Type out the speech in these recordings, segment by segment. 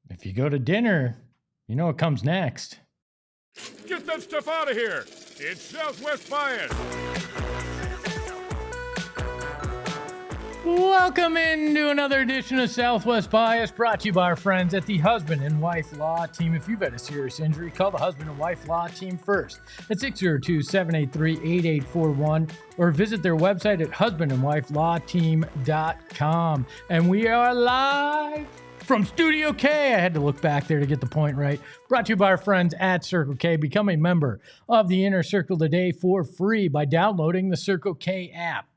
If you go to dinner, you know what comes next. Get that stuff out of here! It's Southwest Bias! Welcome into another edition of Southwest Bias, brought to you by our friends at the Husband and Wife Law Team. If you've had a serious injury, call the Husband and Wife Law Team first at 602-783-8841 or visit their website at husbandandwifelawteam.com. And we are live from Studio K. I had to look back there to get the point right. Brought to you by our friends at Circle K. Become a member of the Inner Circle today for free by downloading the Circle K app.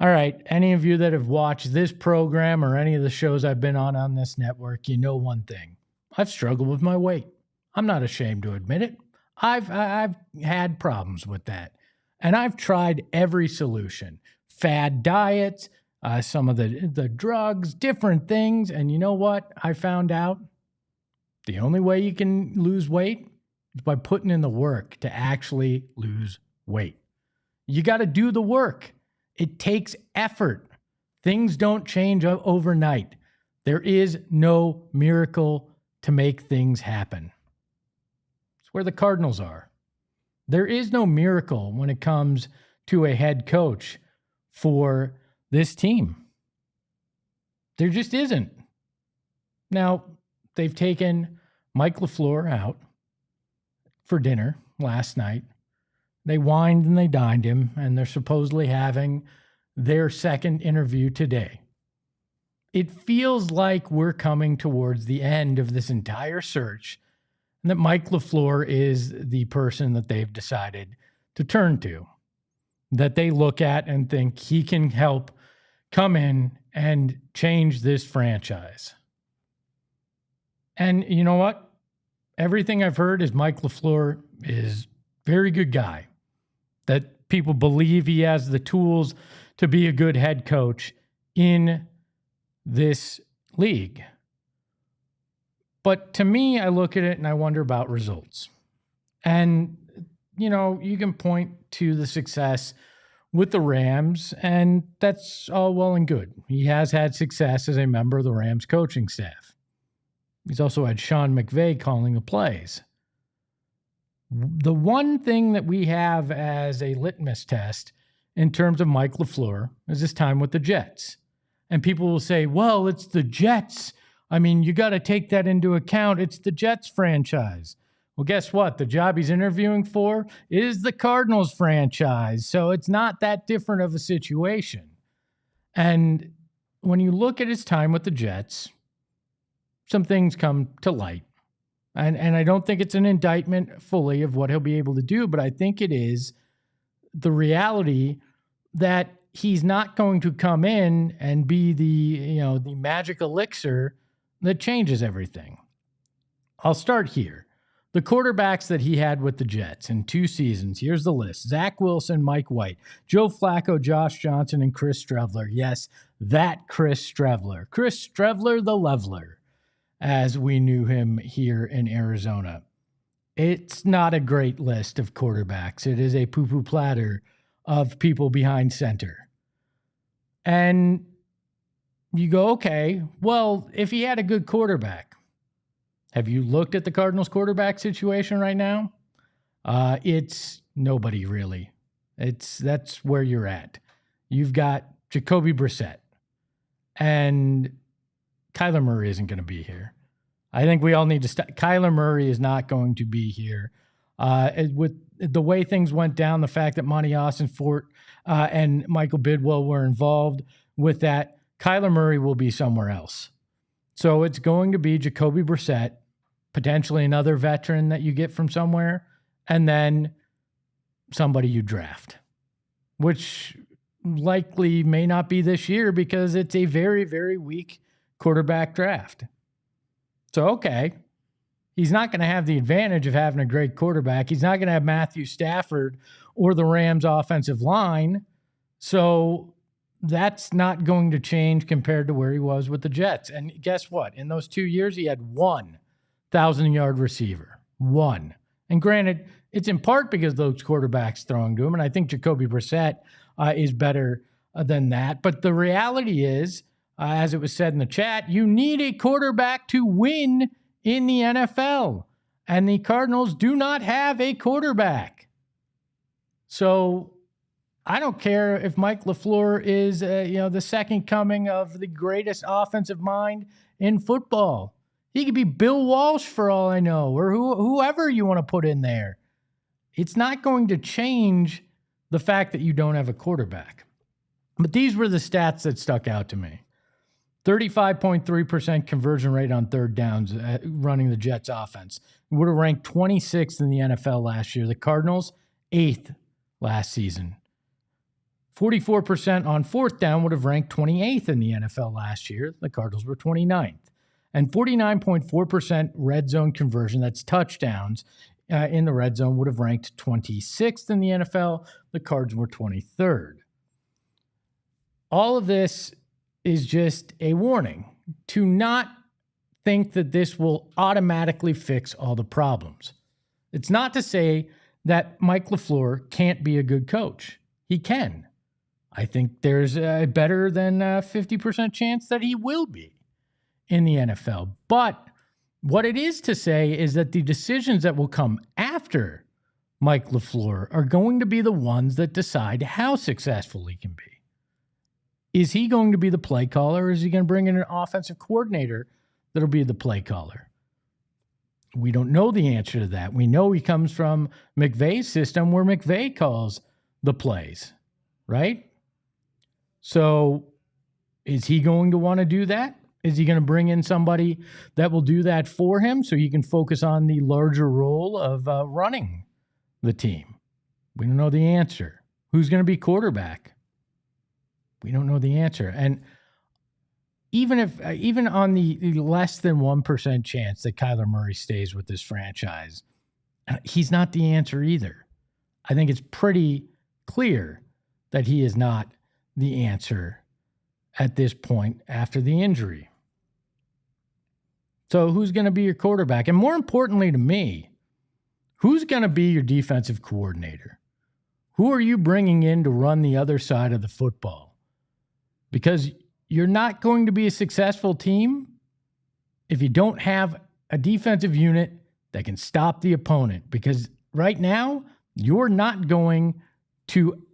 All right, any of you that have watched this program or any of the shows I've been on this network, you know one thing. I've struggled with my weight. I'm not ashamed to admit it. I've had problems with that. And I've tried every solution. Fad diets, some of the drugs, different things. And you know what I found out? The only way you can lose weight is by putting in the work to actually lose weight. You got to do the work. It takes effort. Things don't change overnight. There is no miracle to make things happen. It's where the Cardinals are. There is no miracle when it comes to a head coach for this team. There just isn't. Now, they've taken Mike LaFleur out for dinner last night. They wined and they dined him, and they're supposedly having their second interview today. It feels like we're coming towards the end of this entire search, and that Mike LaFleur is the person that they've decided to turn to, that they look at and think he can help come in and change this franchise. And you know what? Everything I've heard is Mike LaFleur is a very good guy, that people believe he has the tools to be a good head coach in this league. But to me, I look at it and I wonder about results. And, you know, you can point to the success with the Rams, and that's all well and good. He has had success as a member of the Rams coaching staff. He's also had Sean McVay calling the plays. The one thing that we have as a litmus test in terms of Mike LaFleur is his time with the Jets. And people will say, well, it's the Jets. I mean, you got to take that into account. It's the Jets franchise. Well, guess what? The job he's interviewing for is the Cardinals franchise. So it's not that different of a situation. And when you look at his time with the Jets, some things come to light. And I don't think it's an indictment fully of what he'll be able to do, but I think it is the reality that he's not going to come in and be the magic elixir that changes everything. I'll start here. The quarterbacks that he had with the Jets in 2 seasons, here's the list. Zach Wilson, Mike White, Joe Flacco, Josh Johnson, and Chris Streveler. Yes, that Chris Streveler. Chris Streveler, the leveler, as we knew him here in Arizona. It's not a great list of quarterbacks. It is a poo-poo platter of people behind center. And you go, okay, well, if he had a good quarterback, have you looked at the Cardinals quarterback situation right now? It's nobody really. That's where you're at. You've got Jacoby Brissett, and Kyler Murray isn't going to be here. I think we all need to stop. Kyler Murray is not going to be here. With the way things went down, the fact that Monty Austin-Fort and Michael Bidwell were involved with that, Kyler Murray will be somewhere else. So it's going to be Jacoby Brissett, potentially another veteran that you get from somewhere, and then somebody you draft, which likely may not be this year because it's a very, very weak quarterback draft. So, okay, he's not going to have the advantage of having a great quarterback. He's not going to have Matthew Stafford or the Rams offensive line. So that's not going to change compared to where he was with the Jets. And guess what? In those 2 years, he had 1,000-yard receiver. One. And granted, it's in part because those quarterbacks throwing to him. And I think Jacoby Brissett is better than that. But the reality is, as it was said in the chat, you need a quarterback to win in the NFL. And the Cardinals do not have a quarterback. So I don't care if Mike LaFleur is, the second coming of the greatest offensive mind in football. He could be Bill Walsh for all I know, or whoever you want to put in there. It's not going to change the fact that you don't have a quarterback. But these were the stats that stuck out to me. 35.3% conversion rate on third downs running the Jets offense. Would have ranked 26th in the NFL last year. The Cardinals, 8th last season. 44% on fourth down would have ranked 28th in the NFL last year. The Cardinals were 29th. And 49.4% red zone conversion, that's touchdowns in the red zone, would have ranked 26th in the NFL. The Cards were 23rd. All of this is just a warning to not think that this will automatically fix all the problems. It's not to say that Mike LaFleur can't be a good coach. He can. I think there's a better than 50% chance that he will be in the NFL. But what it is to say is that the decisions that will come after Mike LaFleur are going to be the ones that decide how successful he can be. Is he going to be the play caller, or is he going to bring in an offensive coordinator that'll be the play caller? We don't know the answer to that. We know he comes from McVay's system where McVay calls the plays, right? So is he going to want to do that? Is he going to bring in somebody that will do that for him so he can focus on the larger role of running the team? We don't know the answer. Who's going to be quarterback? We don't know the answer. And even on the less than 1% chance that Kyler Murray stays with this franchise, he's not the answer either. I think it's pretty clear that he is not the answer at this point after the injury. So who's going to be your quarterback? And more importantly to me, who's going to be your defensive coordinator? Who are you bringing in to run the other side of the football? Because you're not going to be a successful team if you don't have a defensive unit that can stop the opponent. Because right now, you're not going to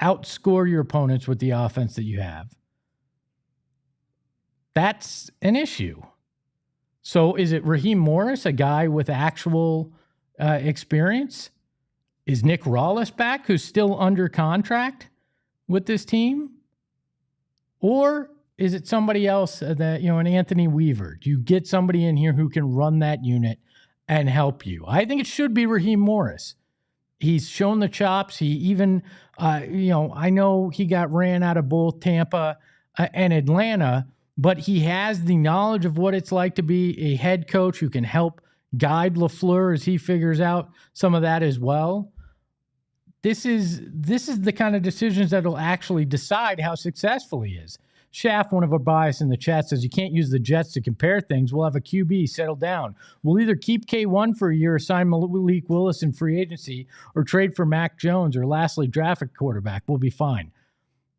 outscore your opponents with the offense that you have. That's an issue. So is it Raheem Morris, a guy with actual experience? Is Nick Rawlis back, who's still under contract with this team? Or is it somebody else that, an Anthony Weaver? Do you get somebody in here who can run that unit and help you? I think it should be Raheem Morris. He's shown the chops. He even, I know he got ran out of both Tampa and Atlanta, but he has the knowledge of what it's like to be a head coach who can help guide LaFleur as he figures out some of that as well. This is the kind of decisions that will actually decide how successful he is. Shaft, one of our bias in the chat, says you can't use the Jets to compare things. We'll have a QB, settle down. We'll either keep K1 for a year, sign Malik Willis in free agency, or trade for Mac Jones, or lastly, draft a quarterback. We'll be fine.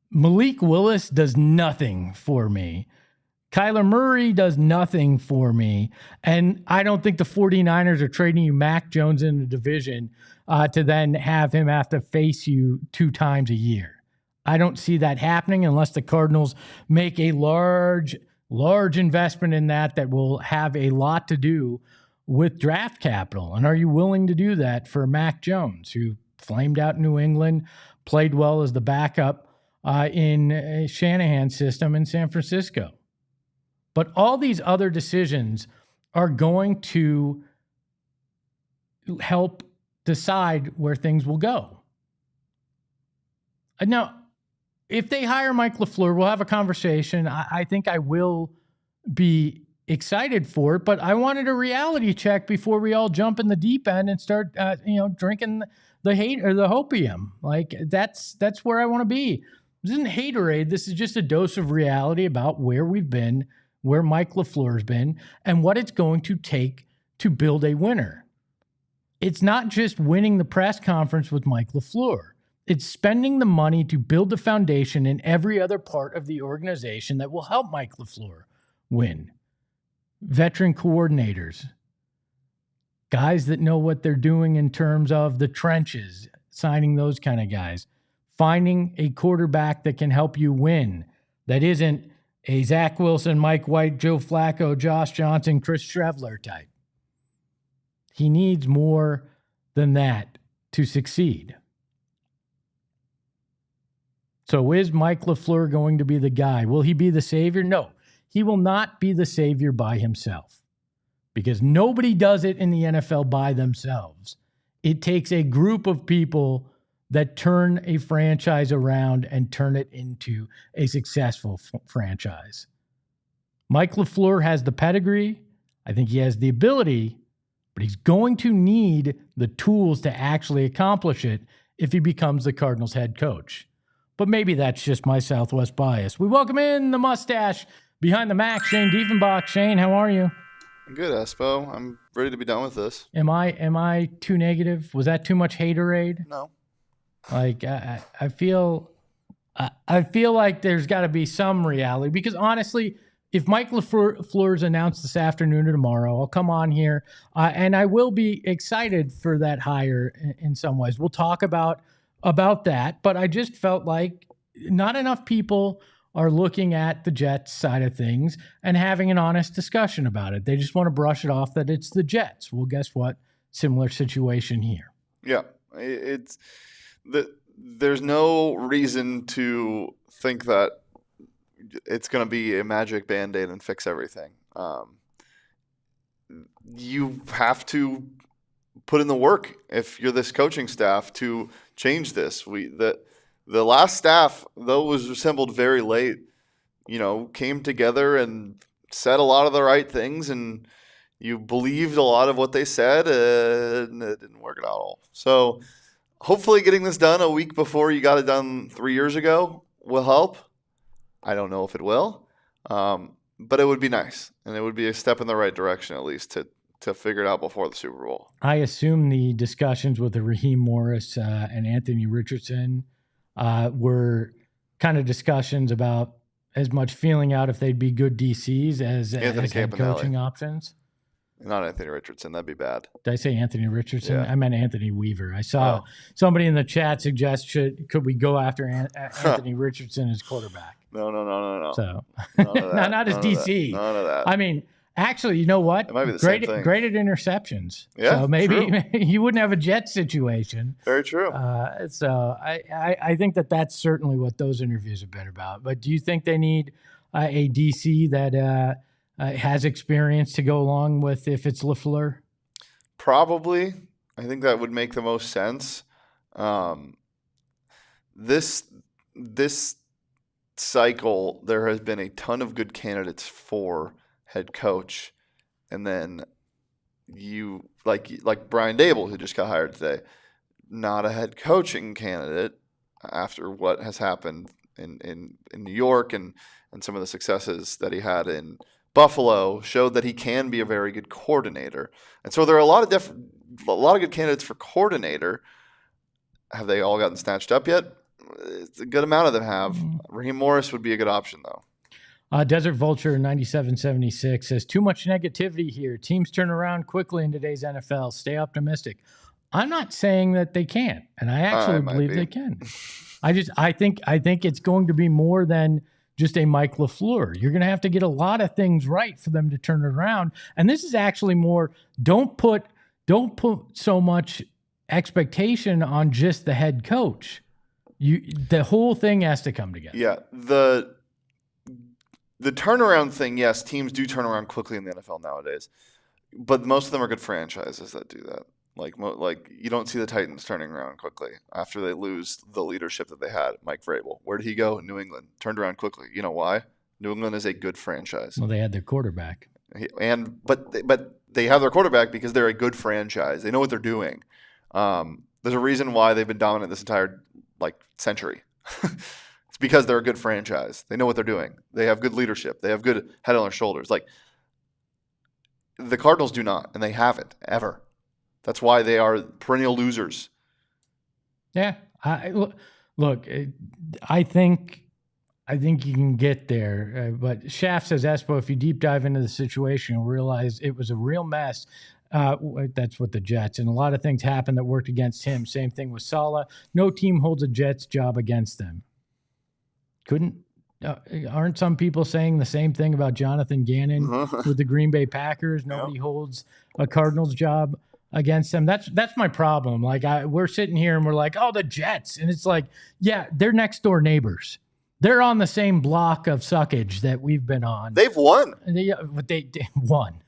Malik Willis does nothing for me. Kyler Murray does nothing for me. And I don't think the 49ers are trading you Mac Jones in the division to then have him have to face you 2 times a year. I don't see that happening unless the Cardinals make a large investment in that will have a lot to do with draft capital. And are you willing to do that for Mac Jones, who flamed out in New England, played well as the backup in Shanahan's system in San Francisco? But all these other decisions are going to help decide where things will go. Now, if they hire Mike LaFleur, we'll have a conversation. I think I will be excited for it, but I wanted a reality check before we all jump in the deep end and start, drinking the hate or the hopium. Like that's where I want to be. This isn't haterade. This is just a dose of reality about where we've been, where Mike LaFleur's been, and what it's going to take to build a winner. It's not just winning the press conference with Mike LaFleur. It's spending the money to build the foundation in every other part of the organization that will help Mike LaFleur win. Veteran coordinators, guys that know what they're doing in terms of the trenches, signing those kind of guys, finding a quarterback that can help you win, that isn't a Zach Wilson, Mike White, Joe Flacco, Josh Johnson, Chris Trevler type. He needs more than that to succeed. So is Mike LaFleur going to be the guy? Will he be the savior? No, he will not be the savior by himself because nobody does it in the NFL by themselves. It takes a group of people that turn a franchise around and turn it into a successful franchise. Mike LaFleur has the pedigree. I think he has the ability, but he's going to need the tools to actually accomplish it if he becomes the Cardinals head coach. But maybe that's just my Southwest bias. We welcome in the mustache behind the Mac, Shane Diefenbach. Shane, how are you? Good, Espo. I'm ready to be done with this. Am I too negative? Was that too much haterade? No. Like I feel like there's got to be some reality because honestly, if Mike LaFleur is announced this afternoon or tomorrow, I'll come on here and I will be excited for that hire in some ways. We'll talk about that, but I just felt like not enough people are looking at the Jets side of things and having an honest discussion about it. They just want to brush it off that it's the Jets. Well, guess what? Similar situation here. Yeah, there's no reason to think that it's going to be a magic Band-Aid and fix everything. You have to put in the work if you're this coaching staff to change this. The last staff, though it was assembled very late, came together and said a lot of the right things, and you believed a lot of what they said, and it didn't work at all. So hopefully getting this done a week before you got it done 3 years ago will help. I don't know if it will, but it would be nice, and it would be a step in the right direction at least to figure it out before the Super Bowl. I assume the discussions with the Raheem Morris and Anthony Richardson were kind of discussions about as much feeling out if they'd be good DCs as head coaching options. Not Anthony Richardson. That'd be bad. Did I say Anthony Richardson? Yeah. I meant Anthony Weaver. I saw somebody in the chat suggest could we go after Anthony Richardson as quarterback? No. So not as none DC. None of that. I mean, actually, you know what? It might be the same thing. Great at interceptions. Yeah, so maybe true. you wouldn't have a Jet situation. Very true. So I think that's certainly what those interviews have been about. But do you think they need a DC that has experience to go along with if it's LaFleur? Probably. I think that would make the most sense. This cycle, there has been a ton of good candidates for head coach, and then you like Brian Dable, who just got hired today, not a head coaching candidate after what has happened in New York and some of the successes that he had in Buffalo showed that he can be a very good coordinator. And so there are a lot of good candidates for coordinator. Have they all gotten snatched up yet? A good amount of them have. Raheem Morris would be a good option, though. Desert Vulture 9776 says, too much negativity here. Teams turn around quickly in today's NFL. Stay optimistic. I'm not saying that they can't, and I actually believe they can. I think it's going to be more than just a Mike LaFleur. You're going to have to get a lot of things right for them to turn it around. And this is actually more, don't put so much expectation on just the head coach. The whole thing has to come together. Yeah. The turnaround thing, yes, teams do turn around quickly in the NFL nowadays, but most of them are good franchises that do that. Like you don't see the Titans turning around quickly after they lose the leadership that they had. Mike Vrabel, where did he go? New England. Turned around quickly. You know why? New England is a good franchise. Well, they had their quarterback. But they have their quarterback because they're a good franchise. They know what they're doing. There's a reason why they've been dominant this entire century. It's because they're a good franchise. They know what they're doing. They have good leadership. They have good head on their shoulders. The Cardinals do not, and they haven't ever. That's why they are perennial losers. Yeah, look. I think you can get there. But Shaft says, Espo, if you deep dive into the situation, you'll realize it was a real mess. That's with the Jets. And a lot of things happened that worked against him. Same thing with Saleh. No team holds a Jets job against them. Aren't some people saying the same thing about Jonathan Gannon with the Green Bay Packers? Nobody holds a Cardinals job against them. That's my problem. We're sitting here and we're like, oh, the Jets. And it's like, yeah, they're next door neighbors. They're on the same block of suckage that we've been on. They've won. They won.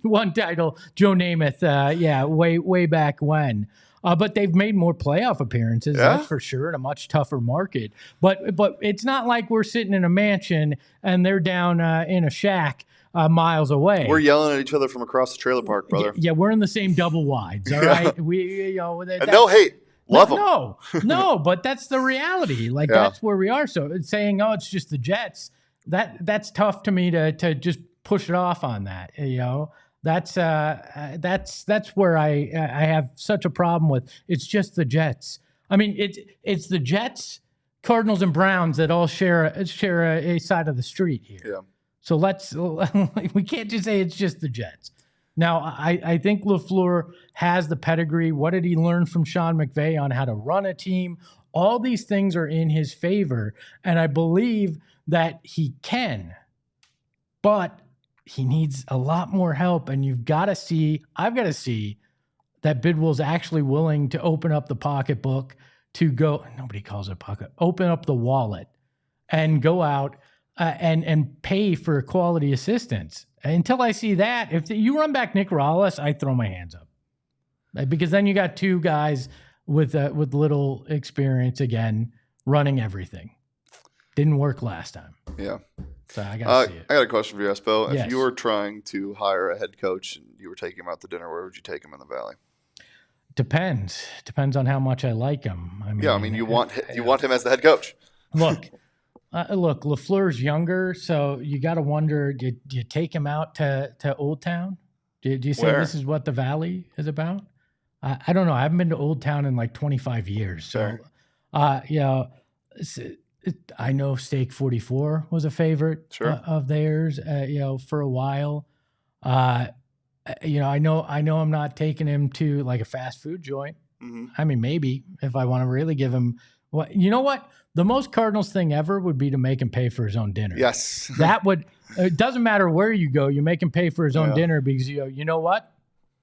One title, Joe Namath, way back when. But they've made more playoff appearances, that's for sure, in a much tougher market. But it's not like we're sitting in a mansion and they're down in a shack miles away. We're yelling at each other from across the trailer park, brother. Yeah, we're in the same double wides, all right? And no hate. Love them. No, but that's the reality. That's where we are. So it's saying, oh, it's just the Jets. That's tough to me to just push it off on that. That's where I have such a problem with. It's just the Jets. I mean, it's the Jets, Cardinals, and Browns that all share a side of the street here. Yeah. So we can't just say it's just the Jets. Now, I think LaFleur has the pedigree. What did he learn from Sean McVay on how to run a team? All these things are in his favor, and I believe that he can. But he needs a lot more help, and I've got to see that Bidwell's actually willing to open up the pocketbook to go, nobody calls it a pocket, open up the wallet and go out and pay for quality assistance. Until I see that, if you run back Nick Rallis, I throw my hands up. Because then you got two guys with little experience again running everything. Didn't work last time. Yeah. So I got to see it. I got a question for you, Espo. Yes. If you were trying to hire a head coach and you were taking him out to dinner, where would you take him in the Valley? Depends on how much I like him. You want him as the head coach. Look, LaFleur's younger, so you got to wonder, do you take him out to Old Town? Do you say this is what the Valley is about? I don't know. I haven't been to Old Town in 25 years. So, I know Steak 44 was a favorite of theirs, for a while. I know I'm not taking him to a fast food joint. Mm-hmm. I mean, maybe if I want to really give him what, you know what? The most Cardinals thing ever would be to make him pay for his own dinner. Yes. It doesn't matter where you go, you make him pay for his own dinner because you know what?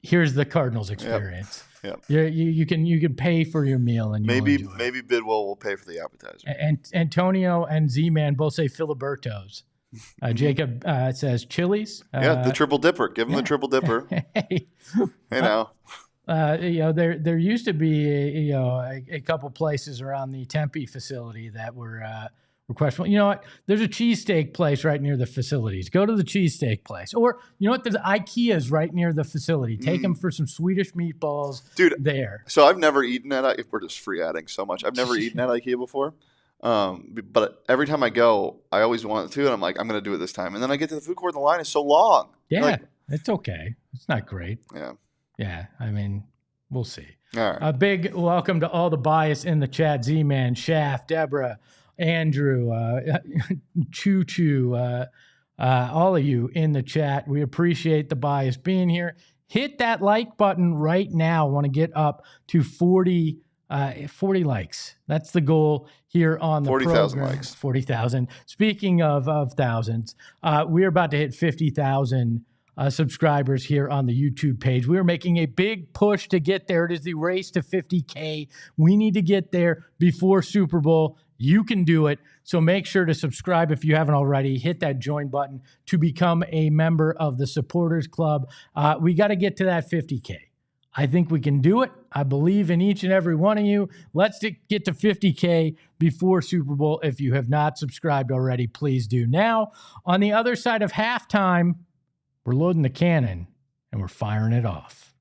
Here's the Cardinals experience. Yep. You can pay for your meal and maybe Bidwell will pay for the appetizer. And Antonio and Z-Man both say Filiberto's. Jacob says Chili's. The triple dipper. Give him the triple dipper. Hey now. There used to be a couple places around the Tempe facility that were questionable. You know what? There's a cheesesteak place right near the facilities. Go to the cheesesteak place. Or, you know what? There's IKEA's right near the facility. Take them for some Swedish meatballs. Dude, there. So I've never eaten at – we're just free adding so much. I've never eaten at IKEA before. But every time I go, I always want to, and I'm like, I'm going to do it this time. And then I get to the food court and the line is so long. Yeah, it's okay. It's not great. Yeah. Yeah, I mean, we'll see. All right. A big welcome to all the bias in the chat. Z-Man, Shaft, Deborah, Andrew, Choo Choo, all of you in the chat. We appreciate the bias being here. Hit that like button right now. I want to get up to 40 likes. That's the goal here on the 40,000 likes. 40,000. Speaking of thousands, we're about to hit 50,000 subscribers here on the YouTube page. We are making a big push to get there. It is the race to 50K. We need to get there before Super Bowl. You can do it. So make sure to subscribe if you haven't already. Hit that join button to become a member of the Supporters Club. We got to get to that 50K. I think we can do it. I believe in each and every one of you. Let's get to 50K before Super Bowl. If you have not subscribed already, please do now. On the other side of halftime, We're loading the cannon and we're firing it off.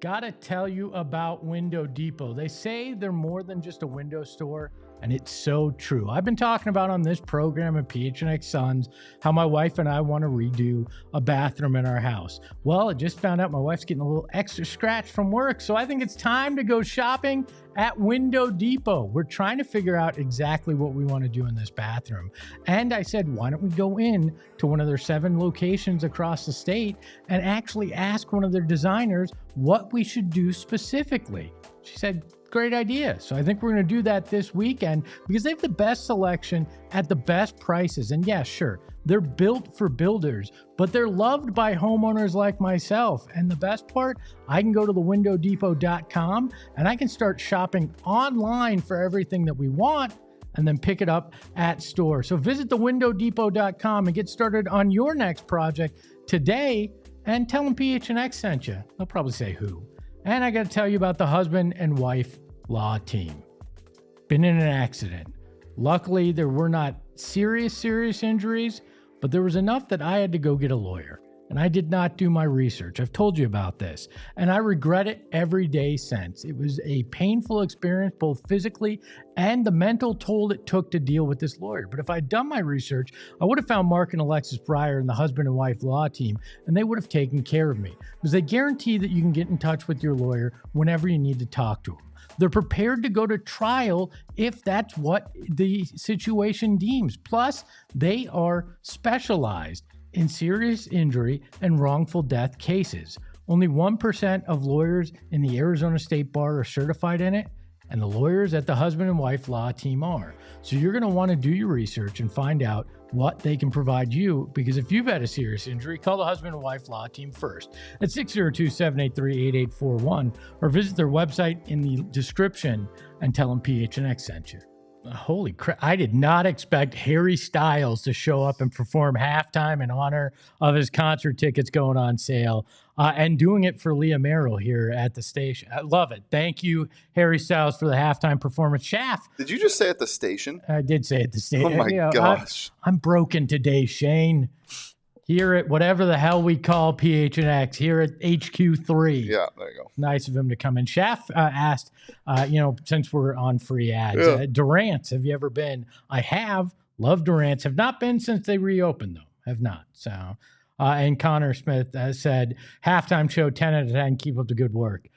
Gotta tell you about Window Depot. They say they're more than just a window store, and it's so true. I've been talking about on this program at PHNX Sons how my wife and I want to redo a bathroom in our house. Well, I just found out my wife's getting a little extra scratch from work, so I think it's time to go shopping at Window Depot. We're trying to figure out exactly what we want to do in this bathroom. And I said, why don't we go in to one of their 7 locations across the state and actually ask one of their designers what we should do specifically? She said, great idea. So I think we're going to do that this weekend because they have the best selection at the best prices. And yeah, sure, they're built for builders, but they're loved by homeowners like myself. And the best part, I can go to thewindowdepot.com and I can start shopping online for everything that we want and then pick it up at store. So visit thewindowdepot.com and get started on your next project today and tell them PHNX sent you. They'll probably say who. And I got to tell you about the husband and wife law team. Been in an accident. Luckily, there were not serious injuries, but there was enough that I had to go get a lawyer. And I did not do my research. I've told you about this. And I regret it every day since. It was a painful experience, both physically and the mental toll it took to deal with this lawyer. But if I'd done my research, I would have found Mark and Alexis Breyer and the husband and wife law team, and they would have taken care of me. Because they guarantee that you can get in touch with your lawyer whenever you need to talk to him. They're prepared to go to trial if that's what the situation deems. Plus, they are specialized in serious injury and wrongful death cases. Only 1% of lawyers in the Arizona State Bar are certified in it, and the lawyers at the husband and wife law team are. So you're going to want to do your research and find out what they can provide you, because if you've had a serious injury, call the husband and wife law team first at 602-783-8841 or visit their website in the description and tell them PHNX sent you. Holy crap. I did not expect Harry Styles to show up and perform halftime in honor of his concert tickets going on sale and doing it for Leah Merrill here at the station. I love it. Thank you, Harry Styles, for the halftime performance. Shaft. Did you just say at the station? I did say at the station. Oh, my gosh. I'm broken today, Shane. Here at whatever the hell we call PHNX, here at HQ3. Yeah, there you go. Nice of him to come in. Shaft asked, since we're on free ads, Durant's, have you ever been? I have. Love Durant's. Have not been since they reopened, though. Have not. So, and Connor Smith said, halftime show, 10 out of 10, keep up the good work.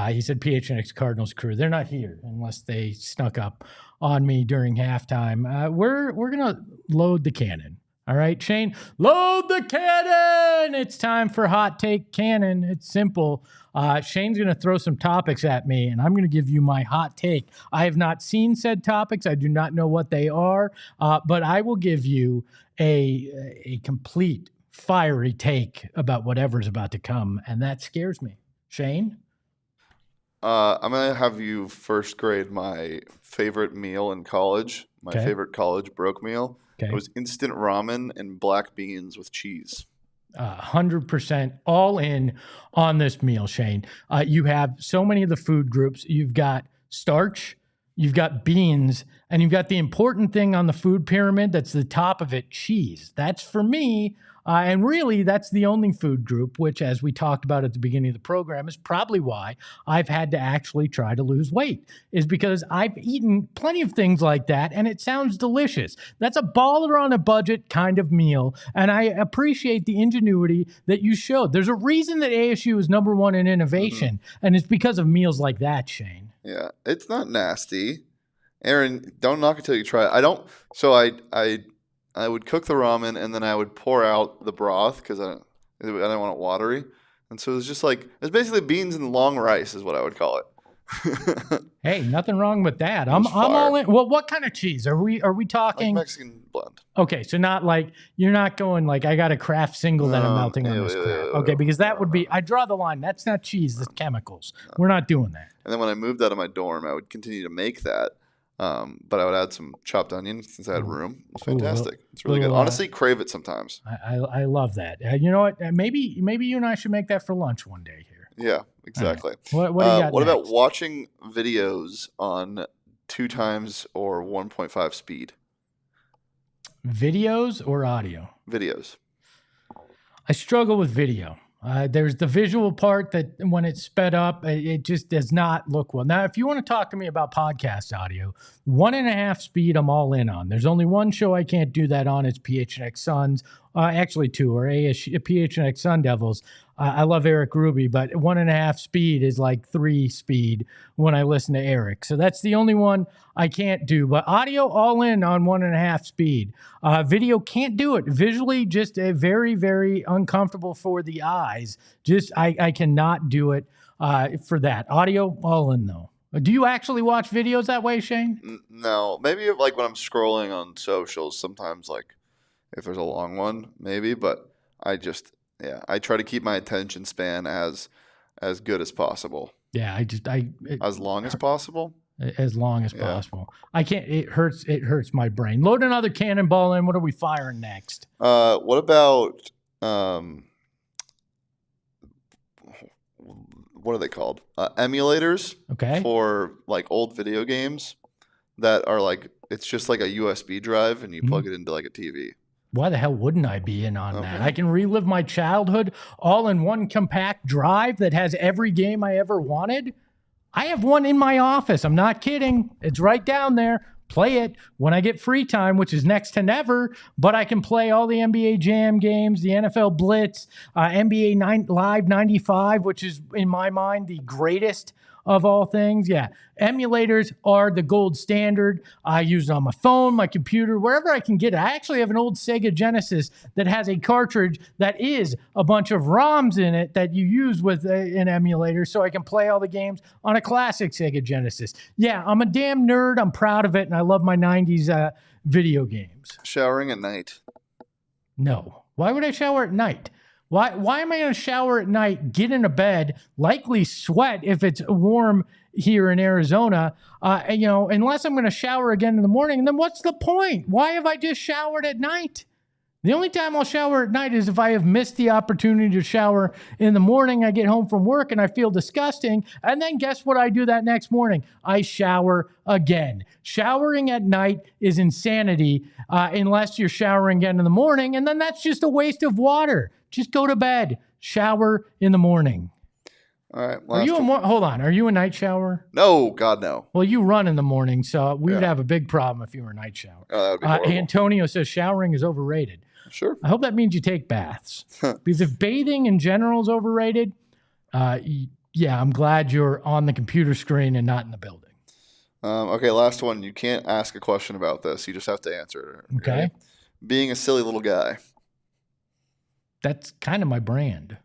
He said PHNX Cardinals crew. They're not here unless they snuck up on me during halftime. We're going to load the cannon. All right, Shane, load the cannon. It's time for Hot Take Cannon. It's simple. Shane's going to throw some topics at me, and I'm going to give you my hot take. I have not seen said topics. I do not know what they are, but I will give you a complete fiery take about whatever's about to come, and that scares me. Shane? I'm going to have you first grade my favorite meal in college, my favorite college broke meal. Okay. It was instant ramen and black beans with cheese. 100% all in on this meal, Shane. You have so many of the food groups. You've got starch, you've got beans, and you've got the important thing on the food pyramid that's the top of it, cheese. That's for me. And really, that's the only food group, which, as we talked about at the beginning of the program, is probably why I've had to actually try to lose weight, is because I've eaten plenty of things like that, and it sounds delicious. That's a baller on a budget kind of meal, and I appreciate the ingenuity that you showed. There's a reason that ASU is number one in innovation, and it's because of meals like that, Shane. Yeah, it's not nasty. Aaron, don't knock it till you try it. I would cook the ramen and then I would pour out the broth because I didn't want it watery. And so it was just like, it's basically beans and long rice is what I would call it. Hey, nothing wrong with that. I'm all in. Well, what kind of cheese? Are we talking? Like Mexican blend. Okay, so not like, you're not going like, I got a Kraft single that I'm melting on this crap. Okay, because that would be, I draw the line. That's not cheese, that's chemicals. We're not doing that. And then when I moved out of my dorm, I would continue to make that. But I would add some chopped onions since I had room. It's fantastic. It's really good. Honestly, crave it sometimes. I love that. You know what? Maybe you and I should make that for lunch one day here. Yeah, exactly. Right. What do you got What next? about watching videos on 2x or 1.5 speed? Videos or audio? Videos. I struggle with video. There's the visual part that when it's sped up, it just does not look well. Now, if you want to talk to me about podcast audio, 1.5 speed, I'm all in on. There's only one show I can't do that on. It's PHNX Suns. Actually, two, or PHNX Sun Devils. I love Eric Ruby, but 1.5 speed is like 3 speed when I listen to Eric. So that's the only one I can't do. But audio, all in on 1.5 speed. Video can't do it. Visually, just very, very uncomfortable for the eyes. Just I cannot do it for that. Audio, all in though. Do you actually watch videos that way, Shane? No, maybe like when I'm scrolling on socials, sometimes like if there's a long one, maybe. But I try to keep my attention span as good as possible. Yeah, as long as possible. As long as possible. I can't. It hurts my brain. Load another cannonball in. What are we firing next? What about what are they called? Emulators. Okay. For like old video games that are like it's just like a USB drive and you plug it into like a TV. Why the hell wouldn't I be in on that? I can relive my childhood all in one compact drive that has every game I ever wanted. I have one in my office. I'm not kidding. It's right down there. Play it when I get free time, which is next to never, but I can play all the NBA Jam games, the NFL Blitz, NBA Live 95, which is, in my mind, the greatest of all things. Yeah, emulators are the gold standard. I use it on my phone, my computer, wherever I can get it. I actually have an old Sega Genesis that has a cartridge that is a bunch of ROMs in it that you use with an emulator, so I can play all the games on a classic Sega Genesis. Yeah, I'm a damn nerd. I'm proud of it, and I love my 90s video games. Showering at night? No. Why would I shower at night? Why am I going to shower at night, get in a bed, likely sweat if it's warm here in Arizona, unless I'm going to shower again in the morning? And then what's the point? Why have I just showered at night? The only time I'll shower at night is if I have missed the opportunity to shower in the morning. I get home from work and I feel disgusting. And then guess what I do that next morning? I shower again. Showering at night is insanity unless you're showering again in the morning. And then that's just a waste of water. Just go to bed. Shower in the morning. All right. Hold on. Are you a night shower? No, God, no. Well, you run in the morning, so we would have a big problem if you were a night shower. Oh, that would be horrible. Antonio says showering is overrated. Sure. I hope that means you take baths. Because if bathing in general is overrated, I'm glad you're on the computer screen and not in the building. Okay, last one. You can't ask a question about this. You just have to answer it. Okay. Right? Being a silly little guy. That's kind of my brand.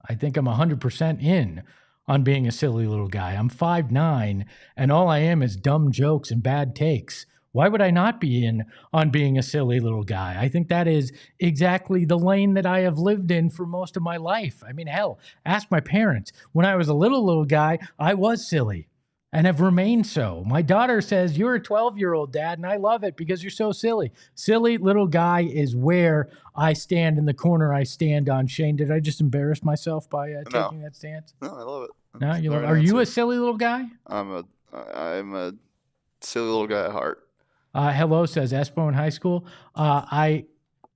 I think I'm 100% in on being a silly little guy. I'm 5'9", and all I am is dumb jokes and bad takes. Why would I not be in on being a silly little guy? I think that is exactly the lane that I have lived in for most of my life. I mean, hell, ask my parents. When I was a little guy, I was silly and have remained so. My daughter says, "You're a 12-year-old, Dad," and I love it because you're so silly. Silly little guy is where I stand in the corner I stand on. Shane, did I just embarrass myself by taking that stance? No, I love it. No, you love it. Are you a silly little guy? I'm a silly little guy at heart. Hello, says Espo in high school. I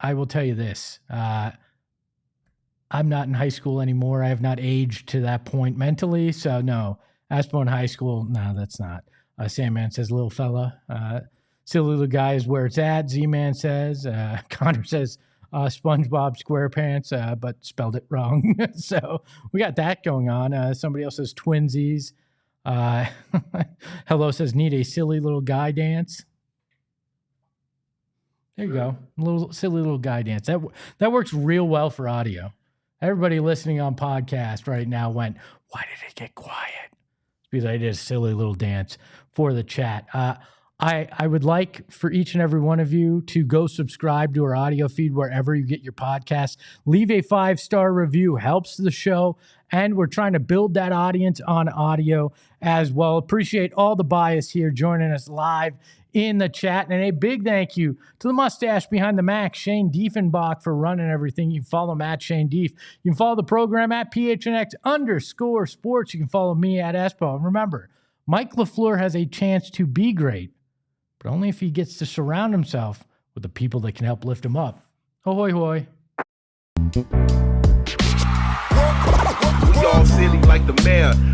will tell you this. I'm not in high school anymore. I have not aged to that point mentally. So no, Espo in high school. No, that's not. Sandman says, little fella. Silly little guy is where it's at. Z-Man says. Connor says, SpongeBob SquarePants, but spelled it wrong. So we got that going on. Somebody else says twinsies. Hello says, need a silly little guy dance. There you go. A little silly little guy dance. That works real well for audio. Everybody listening on podcast right now went, why did it get quiet? It's because I did a silly little dance for the chat. I would like for each and every one of you to go subscribe to our audio feed wherever you get your podcasts. Leave a 5-star review. Helps the show. And we're trying to build that audience on audio as well. Appreciate all the bias here joining us live in the chat. And a big thank you to the mustache behind the Mac, Shane Diefenbach, for running everything. You can follow him at Shane Dief. You can follow the program at PHNX_sports. You can follow me at Espo. And remember, Mike LaFleur has a chance to be great, but only if he gets to surround himself with the people that can help lift him up. Ahoy, hoy. We all silly like the mayor.